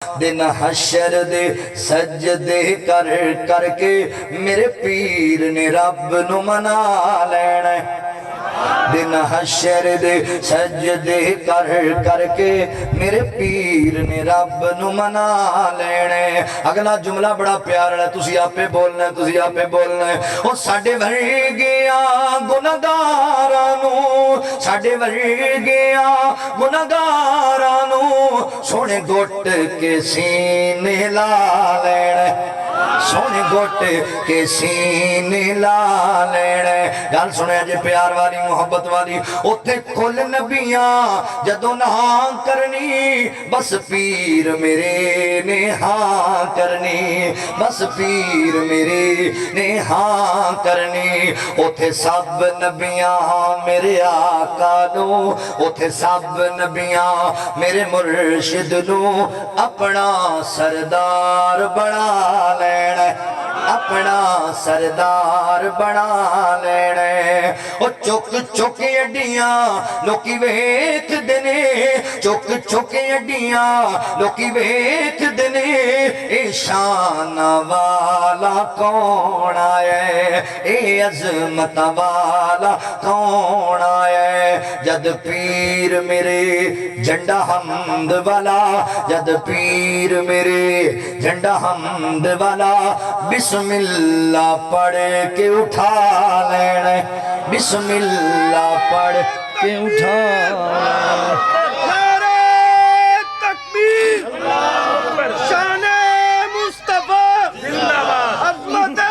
दिन हशर दे सजदे कर करके मेरे पीर ने रब नू मना लेना। दिन हशर दे सजदे कर करके मेरे पीर ने रब नू मना लेने। अगला जुमला बड़ा प्यारा है, तुसी आपे बोलना है, तुसी आपे बोलना है। ओ साडे वर्गियां गुनाहगारां नू, साडे वर्गियां गुनाहगारां नू सोने घुट के सीने ला लेना, सोने घुट के सीने ला लेना। गल सुने जे प्यार वाली मोहब्बत वाली, उथे कुल नबियां जदों नहां करनी बस पीर मेरे ने हां करनी, बस पीर मेरे ने हां करनी। उथे सब नबियां मेरे आका नू, उथे सब नबियां मेरे मुर्शिद नू अपना सरदार बना लेना, अपना सरदार बना लेना। ओ चुक चुक अड्डियां लोकी वेखदे ने, चुक चुक अड्डियां लोकी वेखदे ने, ए शान वाला कौन आया, ए अजमत वाला कौन आया। जद पीर मेरे झंडा हमद वाला, जद पीर मेरे झंडा हमद वाला बिस्मिल्लाह पढ़ के उठा लेना, बिस्मिल्लाह पढ़ के उठा नारे तकबीर, शाने मुस्तफा जिंदाबाद, अज़मते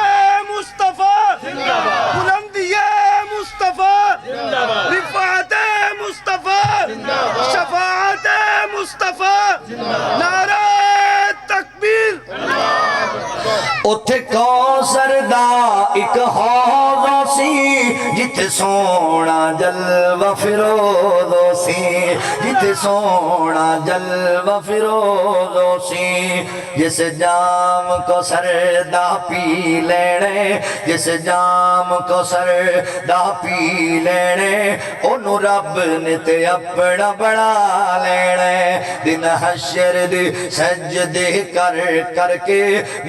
मुस्तफा जिंदाबाद, बुलंदिये मुस्तफा जिंदाबाद, रिफाते मुस्तफा जिंदाबाद, शफाअते मुस्तफा जिंदाबाद। नारे तकबीर। उथे कौसर दा इक हौज़ सी, जिथे सोना जलवा फिरोज़ो सी, जिथे सोना जलवा फिरोज़ो सी। जिस जाम को सरदा पी लेने, जिस जाम को सरदा पी लेने, ओनू रब ने ते अपना बना लेने। दिन हशर दे सजदे कर करके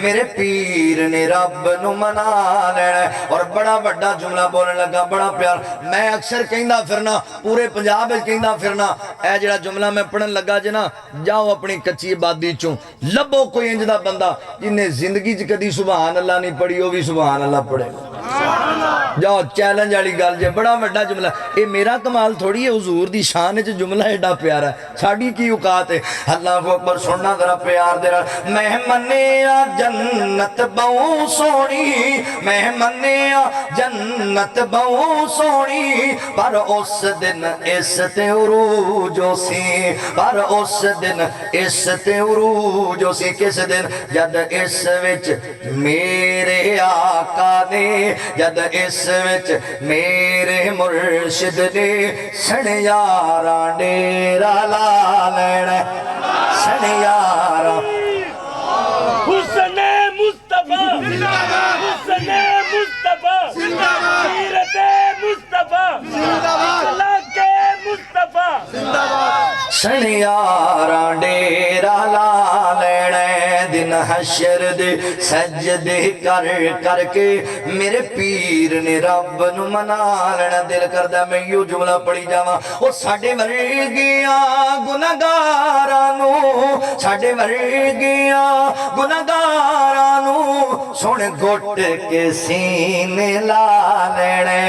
मेरे पीर ने रब नू मना लेना। और बड़ा बड़ा जुमला बोलने लगा, बड़ा प्यार। मैं अक्सर कहंदा फिरना, पूरे पंजाब विच कहंदा फिरना, ए जिहड़ा जुमला मैं पढ़न लगा जे ना, जाओ अपनी कच्ची आबादी चों लभो कोई इंज दा बंदा जिन्हें जिंदगी च कदी सुभान अल्लाह नहीं पढ़ी, वो भी सुभान अल्लाह पढ़ेगा। जाओ, चैलेंज वाली गल जे, बड़ा बड़ा जुमला। ये मेरा कमाल थोड़ी है, हुजूर दी शान च जुमला एडा प्यारा है, साड़ी की औकात है। अल्लाह अकबर, सुनना जरा प्यार दे नाल। मैं मन्निया जन्नत बहु सोहनी, मैं मन्निया जन्नत बहु सोहनी, पर उस दिन इस ते उरूजो सी, पर उस दिन इस ते उरूजो सी। किस दिन? जद इस विच मेरे आका ने, जद इस विच मेरे मुर्शिद ने सणयारा डेरा ला लेना, सणयारा। हुस्ने मुस्तफा जिंदाबाद, हुस्ने मुस्तफा जिंदाबाद, सीरते मुस्तफा जिंदाबाद, अखलाके मुस्तफा जिंदाबाद। सणयारा डेरा ला लेना। दिन हशर दे सजदे कर करके मेरे पीर ने रब नू मना लेना। दिल करदा मैं यूं जुमला पढ़ी जावां। ओ साडे वर्गियां गुनाहगारां नू, साडे वर्गियां गुनाहगारां नू सोने घुट के सीने ला लेने।